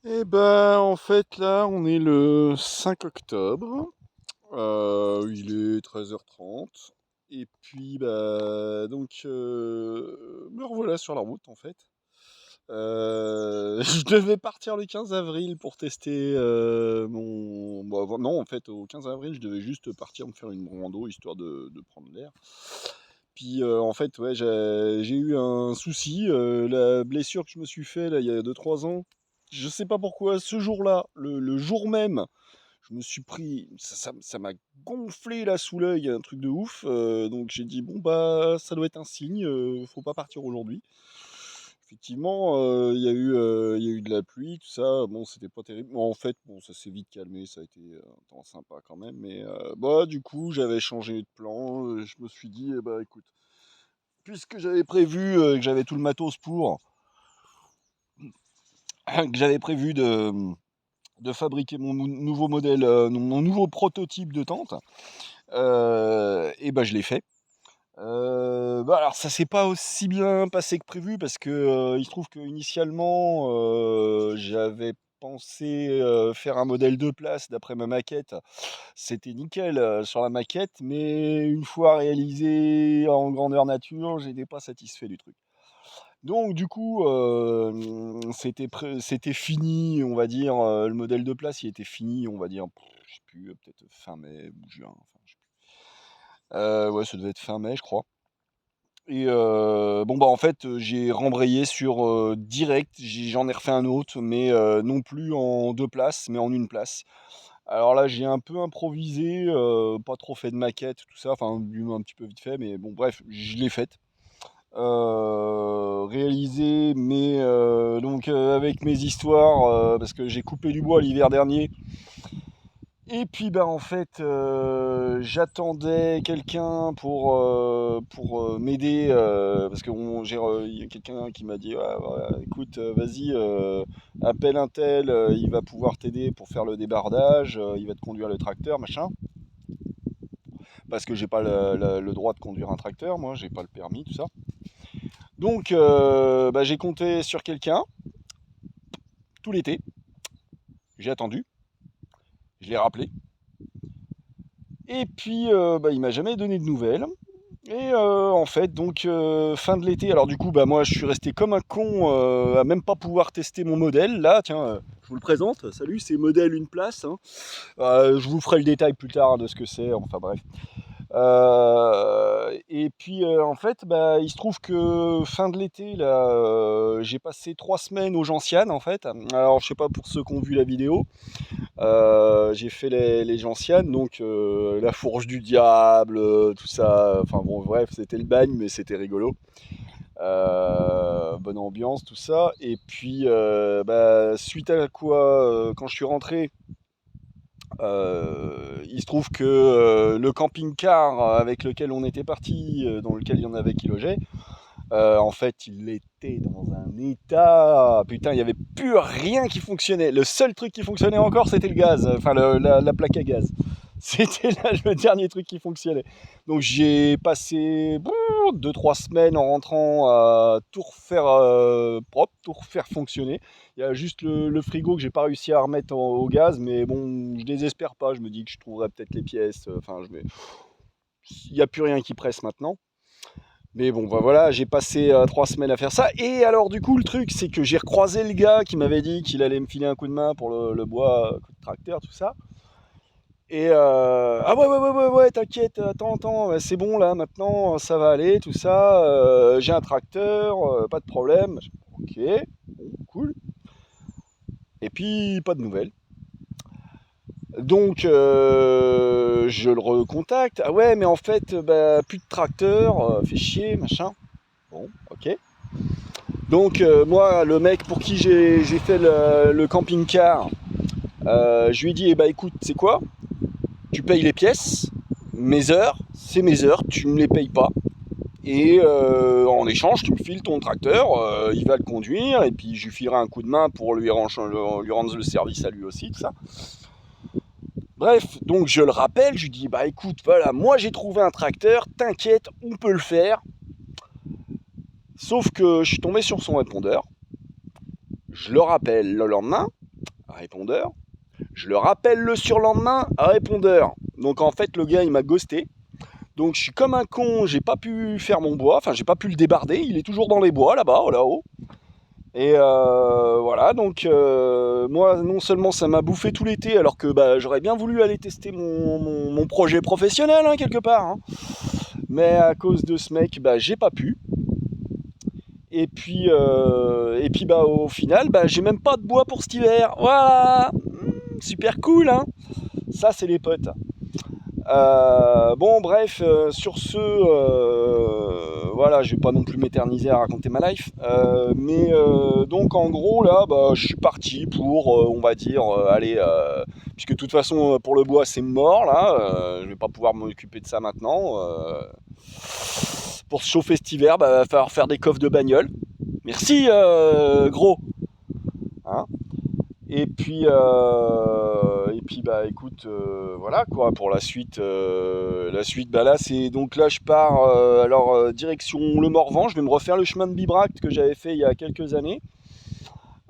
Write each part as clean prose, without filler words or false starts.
Eh ben, en fait, là, on est le 5 octobre. Il est 13h30. Et puis, bah, donc, me revoilà sur la route, en fait. Je devais partir le 15 avril pour tester mon... Bon, non, en fait, au 15 avril, je devais juste partir me faire une rando, histoire de prendre l'air. Puis, en fait, ouais, j'ai eu un souci. La blessure que je me suis fait, là, il y a 2 3 ans, je sais pas pourquoi, ce jour-là, le jour même, je me suis pris, ça m'a gonflé là sous l'œil, un truc de ouf. Donc j'ai dit, bon, bah, ça doit être un signe, faut pas partir aujourd'hui. Effectivement, il y a eu de la pluie, tout ça. Bon, c'était pas terrible. En fait, bon, ça s'est vite calmé, ça a été un temps sympa quand même. Mais bah, du coup, j'avais changé de plan. Je me suis dit, eh bah, écoute, puisque j'avais prévu, que j'avais tout le matos pour, que j'avais prévu de fabriquer mon nouveau modèle, mon nouveau prototype de tente, et ben je l'ai fait. Bah alors ça s'est pas aussi bien passé que prévu parce que il se trouve que initialement j'avais pensé faire un modèle de place d'après ma maquette. C'était nickel sur la maquette, mais une fois réalisé en grandeur nature, j'étais pas satisfait du truc. Donc du coup, c'était fini, on va dire, le modèle de place, il était fini, on va dire, je sais plus, peut-être fin mai ou juin, enfin, je sais plus. Ouais, ça devait être fin mai, je crois. Et bon, bah, en fait, j'ai rembrayé sur, direct, j'en ai refait un autre, mais non plus en 2 places, mais en une place. Alors là, j'ai un peu improvisé, pas trop fait de maquette, tout ça, enfin, du moins un petit peu vite fait, mais bon, bref, je l'ai faite. Réalisé, mais donc avec mes histoires, parce que j'ai coupé du bois l'hiver dernier. Et puis bah en fait, j'attendais quelqu'un pour m'aider, parce que il y a quelqu'un qui m'a dit, ouais, ouais, écoute, vas-y, appelle un tel, il va pouvoir t'aider pour faire le débardage, il va te conduire le tracteur, machin. Parce que j'ai pas le droit de conduire un tracteur, moi, j'ai pas le permis, tout ça. Donc, bah, j'ai compté sur quelqu'un tout l'été. J'ai attendu, je l'ai rappelé. Et puis, bah, il m'a jamais donné de nouvelles. Et en fait, donc, fin de l'été, alors du coup, bah, moi, je suis resté comme un con à même pas pouvoir tester mon modèle. Là, tiens, je vous le présente. Salut, c'est modèle une place, hein. Je vous ferai le détail plus tard de ce que c'est. Enfin bref. Et puis en fait, bah, il se trouve que fin de l'été, là, j'ai passé 3 semaines aux Gentianes en fait. Alors je sais pas pour ceux qui ont vu la vidéo, j'ai fait les Gentianes, donc la fourche du diable, tout ça. Enfin bon, bref, c'était le bagne, mais c'était rigolo. Bonne ambiance, tout ça. Et puis bah, suite à quoi, quand je suis rentré, il se trouve que le camping-car avec lequel on était parti, dans lequel il y en avait qui logeaient, en fait, il était dans un état. Putain, il n'y avait plus rien qui fonctionnait. Le seul truc qui fonctionnait encore, c'était le gaz, enfin la plaque à gaz. C'était là le dernier truc qui fonctionnait. Donc j'ai passé 2 3 semaines en rentrant à tout refaire propre, tout refaire fonctionner. Il y a juste le frigo que j'ai pas réussi à remettre au gaz, mais bon, je désespère pas. Je me dis que je trouverai peut-être les pièces. Enfin, il n'y a plus rien qui presse maintenant. Mais bon, bah voilà, j'ai passé 3 semaines à faire ça. Et alors, du coup, le truc, c'est que j'ai recroisé le gars qui m'avait dit qu'il allait me filer un coup de main pour le bois, coup de tracteur, tout ça. Et ah ouais, ouais, ouais, ouais, ouais, t'inquiète, attends, attends, c'est bon là, maintenant, ça va aller, tout ça. J'ai un tracteur, pas de problème. Ok, bon, cool. Et puis, pas de nouvelles. Donc, je le recontacte. Ah ouais, mais en fait, bah, plus de tracteur, fait chier, machin. Bon, ok. Donc moi, le mec pour qui j'ai fait le camping-car, je lui ai dit, eh ben, écoute, c'est quoi? Tu payes les pièces, mes heures, c'est mes heures, tu ne me les payes pas. Et en échange, tu me files ton tracteur, il va le conduire, et puis je lui filerai un coup de main pour lui rendre le service à lui aussi, tout ça. Bref, donc je le rappelle, je lui dis, bah écoute, voilà, moi j'ai trouvé un tracteur, t'inquiète, on peut le faire. Sauf que je suis tombé sur son répondeur, je le rappelle le lendemain, répondeur. Je le rappelle le surlendemain, répondeur. Donc en fait, le gars, il m'a ghosté. Donc je suis comme un con, j'ai pas pu faire mon bois, enfin j'ai pas pu le débarder, il est toujours dans les bois là-bas, là-haut. Et voilà, donc moi non seulement ça m'a bouffé tout l'été, alors que bah, j'aurais bien voulu aller tester mon projet professionnel hein, quelque part. Hein. Mais à cause de ce mec, bah, j'ai pas pu. Et puis bah, au final, bah, j'ai même pas de bois pour cet hiver. Voilà, super cool, hein. Ça c'est les potes. Bon, bref, sur ce, voilà, je vais pas non plus m'éterniser à raconter ma life, mais donc en gros là, bah, je suis parti pour, on va dire, aller, puisque de toute façon pour le bois c'est mort là, je vais pas pouvoir m'occuper de ça maintenant. Pour se chauffer cet hiver, bah, va falloir faire des coffres de bagnole. Merci, gros. Hein. Et puis bah écoute, voilà quoi pour la suite. La suite, bah là c'est donc là je pars direction le Morvan. Je vais me refaire le chemin de Bibracte que j'avais fait il y a quelques années.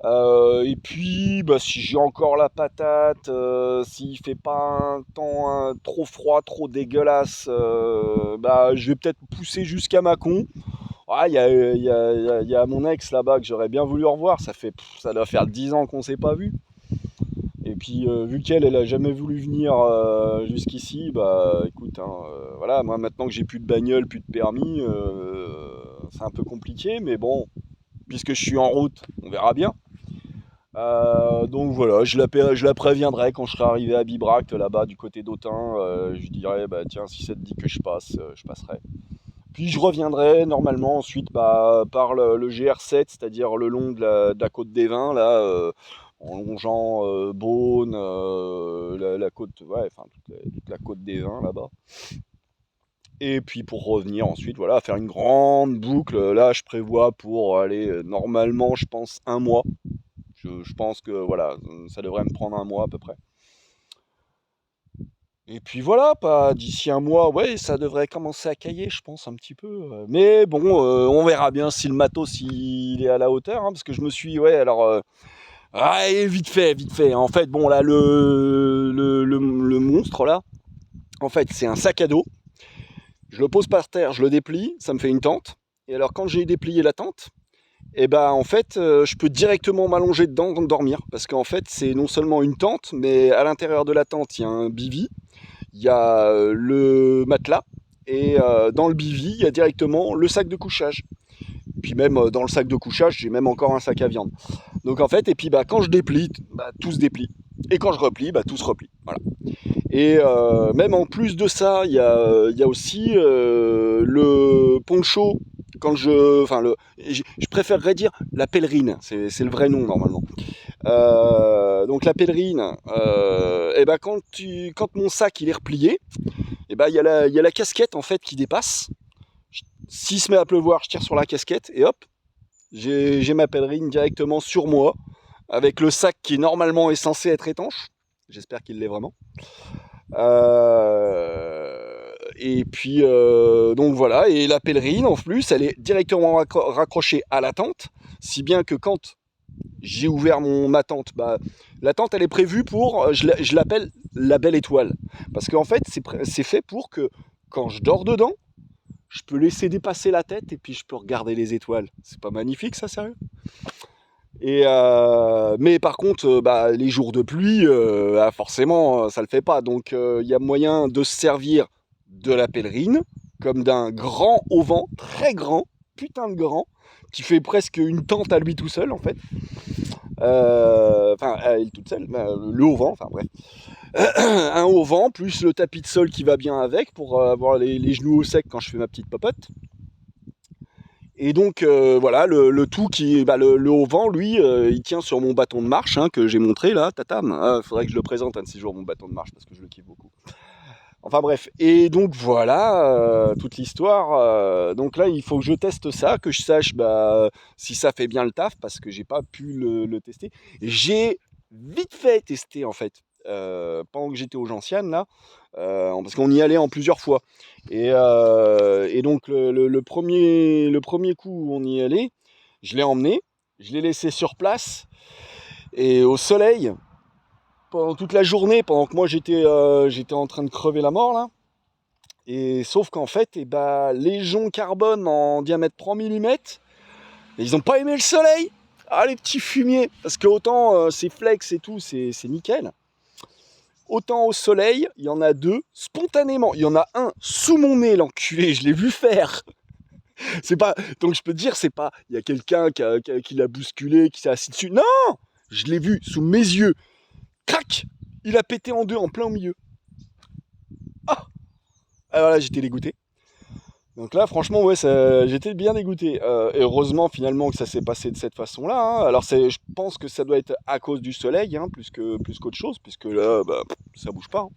Et puis bah si j'ai encore la patate, s'il fait pas un temps trop froid, trop dégueulasse, bah je vais peut-être pousser jusqu'à Mâcon. Ah, il y a mon ex là-bas que j'aurais bien voulu revoir. Ça doit faire 10 ans qu'on s'est pas vu. Et puis vu qu'elle, elle a jamais voulu venir jusqu'ici, bah écoute, hein, voilà, moi maintenant que j'ai plus de bagnole, plus de permis, c'est un peu compliqué, mais bon, puisque je suis en route, on verra bien. Donc voilà, je la préviendrai quand je serai arrivé à Bibracte là-bas du côté d'Autun. Je lui dirai, bah tiens, si ça te dit que je passe, je passerai. Puis je reviendrai normalement ensuite bah, par le GR7, c'est-à-dire le long de la côte des Vins, là, en longeant Beaune, la côte, ouais, enfin toute la côte des Vins là-bas. Et puis pour revenir ensuite, voilà, faire une grande boucle. Là, je prévois pour aller normalement, je pense, un mois. Je pense que voilà, ça devrait me prendre un mois à peu près. Et puis voilà, pas d'ici un mois, ouais, ça devrait commencer à cailler, je pense, un petit peu. Mais bon, on verra bien si le matos il est à la hauteur, hein, parce que je me suis, ouais, alors, et vite fait, vite fait. En fait, bon, là, le monstre, là, en fait, c'est un sac à dos. Je le pose par terre, je le déplie, ça me fait une tente. Et alors, quand j'ai déplié la tente, et ben, en fait, je peux directement m'allonger dedans, dormir. Parce qu'en fait, c'est non seulement une tente, mais à l'intérieur de la tente, il y a un bivy. Il y a le matelas et dans le bivy, il y a directement le sac de couchage. Puis même dans le sac de couchage, j'ai même encore un sac à viande. Donc en fait, et puis bah, quand je déplie, bah, tout se déplie. Et quand je replie, bah, tout se replie. Voilà. Et même en plus de ça, il y a aussi le poncho. Enfin je préférerais dire la pèlerine, c'est le vrai nom normalement. Donc la pèlerine, et ben quand mon sac il est replié, et ben il y a la casquette en fait qui dépasse. S'il se met à pleuvoir, je tire sur la casquette et hop, j'ai ma pèlerine directement sur moi, avec le sac qui normalement est censé être étanche. J'espère qu'il l'est vraiment. Et puis donc voilà, et la pèlerine en plus, elle est directement raccrochée à la tente, si bien que quand j'ai ouvert ma tente. Bah, la tente, elle est prévue pour, je l'appelle la belle étoile. Parce qu'en fait, c'est fait pour que quand je dors dedans, je peux laisser dépasser la tête et puis je peux regarder les étoiles. C'est pas magnifique ça, sérieux? Et mais par contre, bah, les jours de pluie, forcément, ça le fait pas. Donc il y a moyen de se servir de la pèlerine comme d'un grand auvent, très grand, putain de grand, qui fait presque une tente à lui tout seul en fait. Enfin, elle toute seule, le haut vent, enfin bref. Un haut vent, plus le tapis de sol qui va bien avec pour avoir les genoux au sec quand je fais ma petite popote. Et donc voilà, le tout qui, bah, le haut vent, lui, il tient sur mon bâton de marche hein, que j'ai montré là, tatam. Faudrait que je le présente un de ces jours mon bâton de marche parce que je le kiffe beaucoup. Enfin bref, et donc voilà toute l'histoire. Donc là, il faut que je teste ça, que je sache bah, si ça fait bien le taf, parce que j'ai pas pu le tester. J'ai vite fait tester en fait, pendant que j'étais aux Gentianes là, parce qu'on y allait en plusieurs fois. Et donc le premier coup où on y allait, je l'ai emmené, je l'ai laissé sur place, et au soleil. pendant toute la journée, pendant que moi j'étais en train de crever la mort là. Et sauf qu'en fait, les joncs carbone en diamètre 3 mm, ils ont pas aimé le soleil. Ah, les petits fumiers. Parce que autant c'est flex et tout, c'est nickel. Autant au soleil, il y en a deux, spontanément. Il y en a un sous mon nez, l'enculé, je l'ai vu faire. C'est pas. Donc je peux te dire, c'est pas. Il y a quelqu'un qui l'a bousculé, qui s'est assis dessus. Non, je l'ai vu sous mes yeux. Crac, il a pété en deux en plein au milieu. Ah, ah voilà, j'étais dégoûté. Donc là, franchement, ouais, j'étais bien dégoûté. Et heureusement, finalement, que ça s'est passé de cette façon-là, hein. Alors, je pense que ça doit être à cause du soleil, hein, plus qu'autre chose, puisque là, ça bouge pas, hein.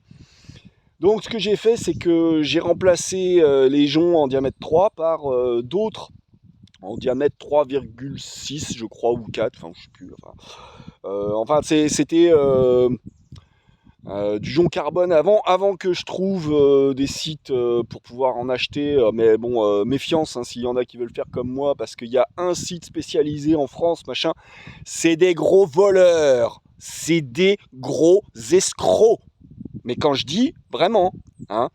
Donc, ce que j'ai fait, c'est que j'ai remplacé les joncs en diamètre 3 par d'autres en diamètre 3,6, je crois, ou 4, enfin, je sais plus. Enfin, c'était du jonc carbone avant que je trouve des sites pour pouvoir en acheter. Mais bon, méfiance, hein, s'il y en a qui veulent faire comme moi, parce qu'il y a un site spécialisé en France, machin. C'est des gros voleurs, c'est des gros escrocs. Mais quand je dis vraiment, hein,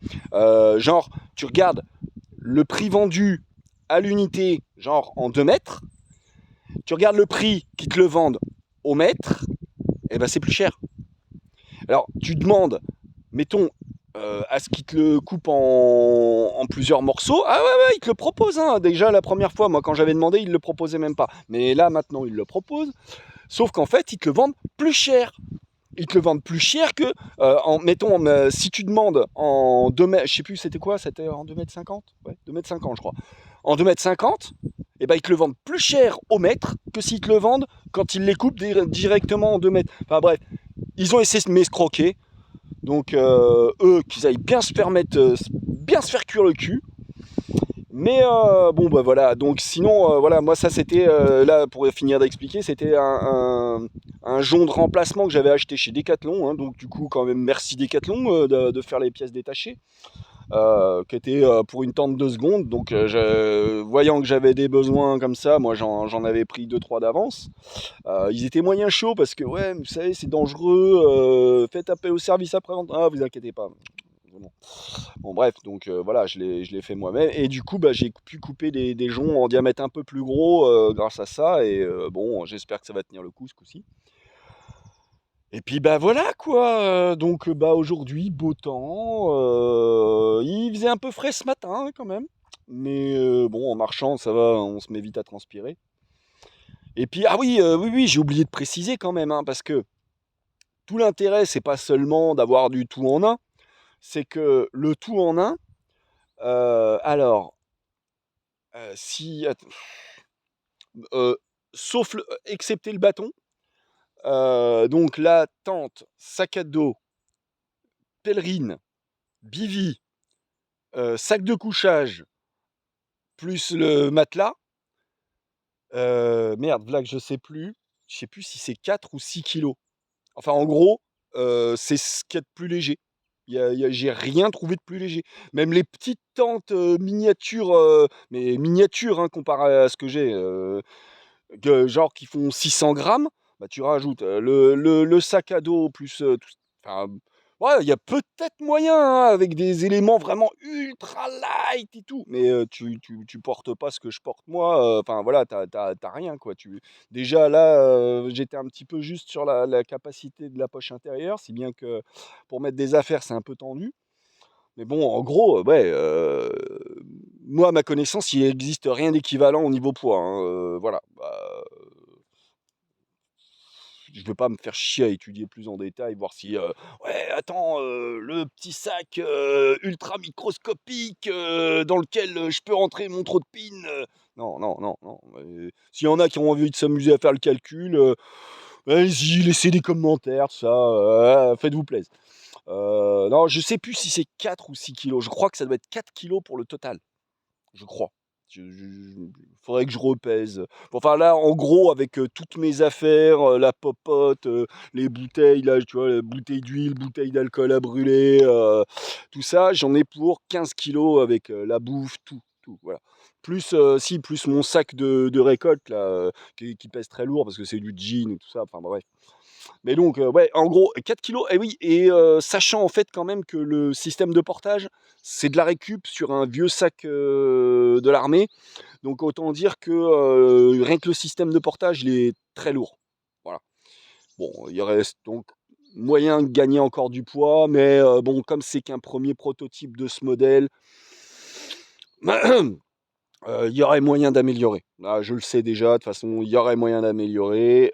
genre, tu regardes le prix vendu à l'unité, genre en 2 mètres, tu regardes le prix qui te le vendent au mètre, et ben c'est plus cher. Alors, tu demandes, mettons, à ce qu'il te le coupe en plusieurs morceaux. Ah ouais, ouais, il te le propose, hein. Déjà, la première fois, moi, quand j'avais demandé, il ne le proposait même pas. Mais là, maintenant, il le propose. Sauf qu'en fait, ils te le vendent plus cher. Ils te le vendent plus cher que, mettons, si tu demandes en 2 mètres, je sais plus, c'était quoi, c'était en 2,50 m. Ouais, 2,50 m, je crois. En 2,50 m, et ben, ils te le vendent plus cher au mètre que s'ils te le vendent quand ils les coupent directement en 2 mètres. Enfin bref, ils ont essayé de m'escroquer. Donc eux, qu'ils aillent bien se permettre, bien se faire cuire le cul. Mais bon bah voilà, donc sinon voilà, moi ça c'était, là pour finir d'expliquer, c'était un jonc de remplacement que j'avais acheté chez Decathlon, hein. Donc du coup quand même merci Decathlon de faire les pièces détachées, qui était pour une tente de secondes. Donc voyant que j'avais des besoins comme ça, moi j'en avais pris 2-3 d'avance. Ils étaient moyens chauds parce que ouais, vous savez, c'est dangereux, faites appel au service après-vente. Ah, vous inquiétez pas. Bon bref, donc voilà, je l'ai fait moi-même. Et du coup, j'ai pu couper des joncs en diamètre un peu plus gros grâce à ça. Et bon, j'espère que ça va tenir le coup ce coup-ci. Et puis voilà quoi. Donc aujourd'hui, beau temps. Il faisait un peu frais ce matin quand même. Mais bon, en marchant, ça va, on se met vite à transpirer. Et puis, ah oui, oui, j'ai oublié de préciser quand même, hein, parce que tout l'intérêt, c'est pas seulement d'avoir du tout en un, c'est que le tout en un, alors, si, euh, sauf, excepté le bâton, donc la tente, sac à dos, pèlerine, bivy, sac de couchage, plus le matelas, merde, là que je sais plus si c'est 4 ou 6 kilos. Enfin, en gros, c'est ce qu'il y a de plus léger. J'ai rien trouvé de plus léger. Même les petites tentes miniatures, mais miniatures, hein, comparé à ce que j'ai, genre qui font 600 grammes, bah, tu rajoutes le sac à dos plus tout. Enfin, ouais, il y a peut-être moyen, hein, avec des éléments vraiment ultra light et tout, mais tu portes pas ce que je porte moi. Enfin voilà, t'as rien quoi. Déjà là, j'étais un petit peu juste sur la capacité de la poche intérieure, si bien que pour mettre des affaires, c'est un peu tendu. Mais bon, en gros, ouais, moi, à ma connaissance, il n'existe rien d'équivalent au niveau poids, hein, voilà. Je ne veux pas me faire chier à étudier plus en détail, voir si, ouais, attends, le petit sac ultra microscopique dans lequel je peux rentrer mon trou de pin. Non, non, non, non. S'il y en a qui ont envie de s'amuser à faire le calcul, allez-y, laissez des commentaires, tout ça, faites-vous plaisir. Non, je sais plus si c'est 4 ou 6 kilos. Je crois que ça doit être 4 kilos pour le total. Je crois. Faudrait que je repèse. Enfin là, en gros, avec toutes mes affaires, la popote, les bouteilles, là, tu vois, les bouteilles d'huile, bouteilles d'alcool à brûler, tout ça, j'en ai pour 15 kilos avec la bouffe, tout, voilà. Plus mon sac de récolte, là, qui pèse très lourd parce que c'est du jean et tout ça, enfin bref. Mais donc, ouais, en gros, 4 kilos, et oui, et sachant en fait quand même que le système de portage, c'est de la récup sur un vieux sac de l'armée. Donc autant dire que rien que le système de portage, il est très lourd. Voilà. Bon, il reste donc moyen de gagner encore du poids, mais bon, comme c'est qu'un premier prototype de ce modèle, il y aurait moyen d'améliorer. Là, je le sais déjà, de toute façon, il y aurait moyen d'améliorer.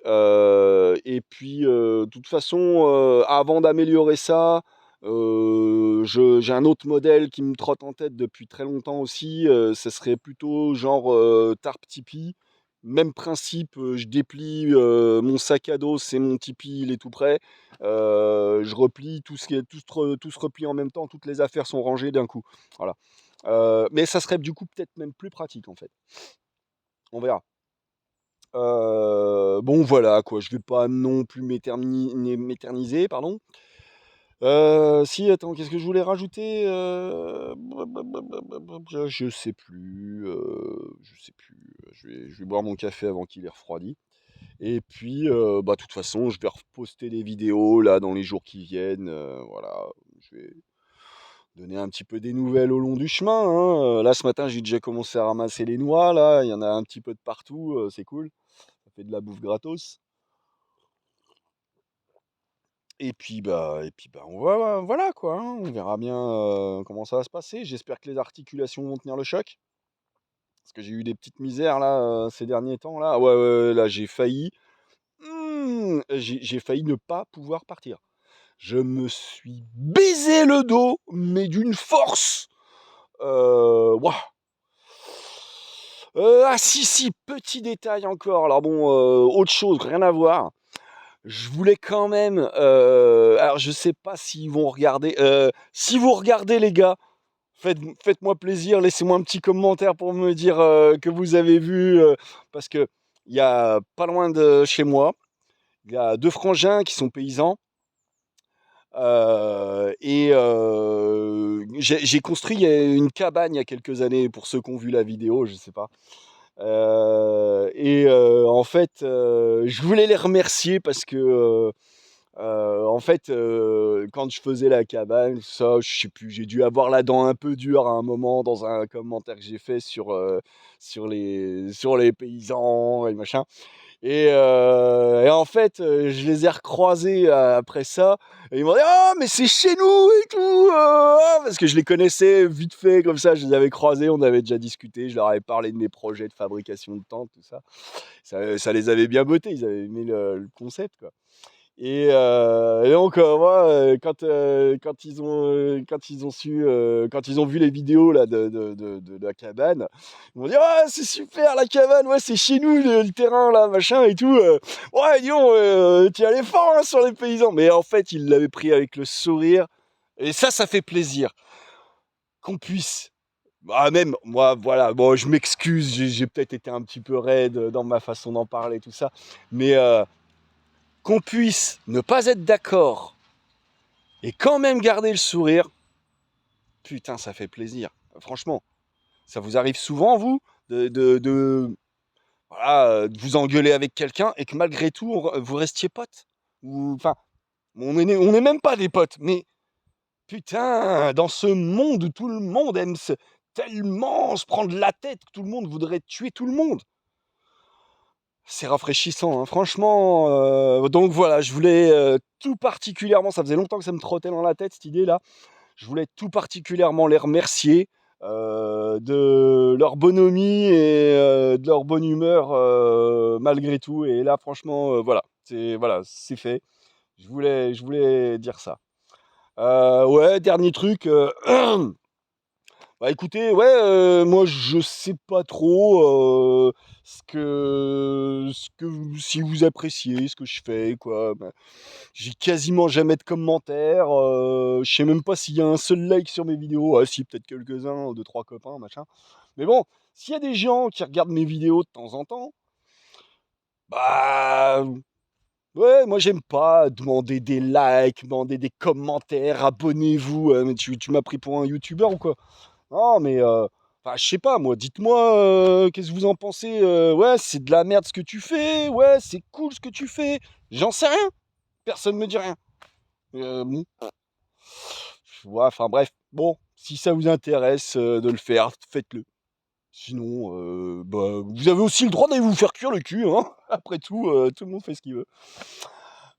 Et puis, de toute façon, avant d'améliorer ça, j'ai un autre modèle qui me trotte en tête depuis très longtemps aussi. Ce serait plutôt genre tarp Tipeee. Même principe, je déplie mon sac à dos, c'est mon Tipeee, il est tout prêt. Je replie, tout se replie en même temps, toutes les affaires sont rangées d'un coup. Voilà. Mais ça serait du coup peut-être même plus pratique en fait. On verra. Bon voilà quoi, je vais pas non plus m'éterniser, pardon. Si, attends, qu'est-ce que je voulais rajouter? Je sais plus, je sais plus. Je vais boire mon café avant qu'il ait refroidi. Et puis, bah, de toute façon, je vais reposter des vidéos là dans les jours qui viennent. Voilà, je vais donner un petit peu des nouvelles au long du chemin, hein. Là, ce matin, j'ai déjà commencé à ramasser les noix, là, il y en a un petit peu de partout, c'est cool. Ça fait de la bouffe gratos. Et puis bah, voilà quoi, hein, on verra bien comment ça va se passer. J'espère que les articulations vont tenir le choc. Parce que j'ai eu des petites misères là ces derniers temps là. Ouais, ouais, ouais, là j'ai failli ne pas pouvoir partir. Je me suis baisé le dos, mais d'une force. Ouah. Ah si, si, petit détail encore. Alors bon, autre chose, rien à voir. Je voulais quand même, alors je sais pas s'ils vont regarder. Si vous regardez les gars, faites-moi plaisir, laissez-moi un petit commentaire pour me dire que vous avez vu, parce que il y a pas loin de chez moi, il y a deux frangins qui sont paysans. Et j'ai construit une cabane il y a quelques années pour ceux qui ont vu la vidéo, je sais pas. Et en fait, je voulais les remercier parce que en fait, quand je faisais la cabane, ça, je sais plus, j'ai dû avoir la dent un peu dure à un moment dans un commentaire que j'ai fait sur les paysans et machin. Et en fait, je les ai recroisés après ça. Et ils m'ont dit: «Ah, mais c'est chez nous et tout!» Parce que je les connaissais vite fait, comme ça. Je les avais croisés, on avait déjà discuté. Je leur avais parlé de mes projets de fabrication de tentes, tout ça. Ça les avait bien bottés. Ils avaient aimé le concept, quoi. Et donc, moi, quand ils ont vu les vidéos là, de la cabane, ils m'ont dit: «Ah, c'est super la cabane, ouais, c'est chez nous le terrain là, machin et tout. Ouais, dis donc, tu y allais fort hein, sur les paysans.» Mais en fait, ils l'avaient pris avec le sourire. Et ça fait plaisir qu'on puisse. Bah, même, moi, voilà, bon, je m'excuse, j'ai peut-être été un petit peu raide dans ma façon d'en parler, tout ça. Mais qu'on puisse ne pas être d'accord et quand même garder le sourire, putain, ça fait plaisir. Franchement, ça vous arrive souvent, vous, voilà, de vous engueuler avec quelqu'un et que malgré tout, vous restiez potes? Ou, enfin, on n'est même pas des potes, mais putain, dans ce monde où tout le monde aime tellement se prendre la tête, que tout le monde voudrait tuer tout le monde. C'est rafraîchissant, hein, franchement. Donc voilà, je voulais tout particulièrement, ça faisait longtemps que ça me trottait dans la tête cette idée-là. Je voulais tout particulièrement les remercier de leur bonhomie et de leur bonne humeur malgré tout. Et là, franchement, voilà, c'est fait. Je voulais dire ça. Ouais, dernier truc. Bah écoutez, ouais, moi je sais pas trop si vous appréciez ce que je fais, quoi. Bah, j'ai quasiment jamais de commentaires. Je sais même pas s'il y a un seul like sur mes vidéos. Ah si, peut-être quelques-uns, deux, trois copains, machin. Mais bon, s'il y a des gens qui regardent mes vidéos de temps en temps, bah ouais, moi j'aime pas demander des likes, demander des commentaires, abonnez-vous. Mais tu m'as pris pour un youtubeur ou quoi? Non, mais enfin, je sais pas, moi, dites-moi, qu'est-ce que vous en pensez? Ouais, c'est de la merde ce que tu fais, ouais, c'est cool ce que tu fais, j'en sais rien. personne me dit rien. Bon, ouais, enfin bref, bon, si ça vous intéresse de le faire, faites-le. Sinon, bah, vous avez aussi le droit d'aller vous faire cuire le cul, hein. Après tout, tout le monde fait ce qu'il veut.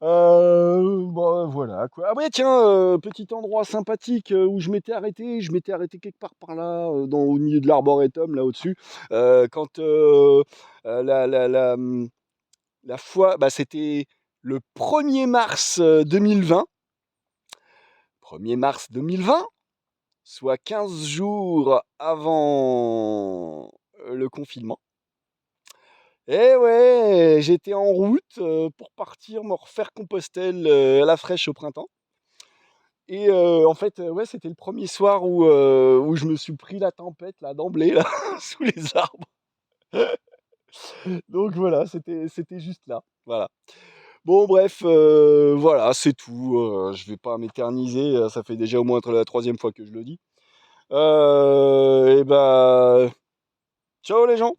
Bah, voilà quoi. Ah ouais, tiens, petit endroit sympathique où je m'étais arrêté. Je m'étais arrêté quelque part par là, au milieu de l'arboretum, là au-dessus. Quand la fois, bah, c'était le 1er mars 2020. 1er mars 2020, soit 15 jours avant le confinement. Et ouais, j'étais en route pour partir me refaire Compostelle à la fraîche au printemps. Et en fait, ouais, c'était le premier soir où je me suis pris la tempête là d'emblée là, sous les arbres. Donc voilà, c'était juste là. Voilà. Bon bref, voilà, c'est tout. Je vais pas m'éterniser, ça fait déjà au moins la 3e fois que je le dis. Et bah, ciao les gens!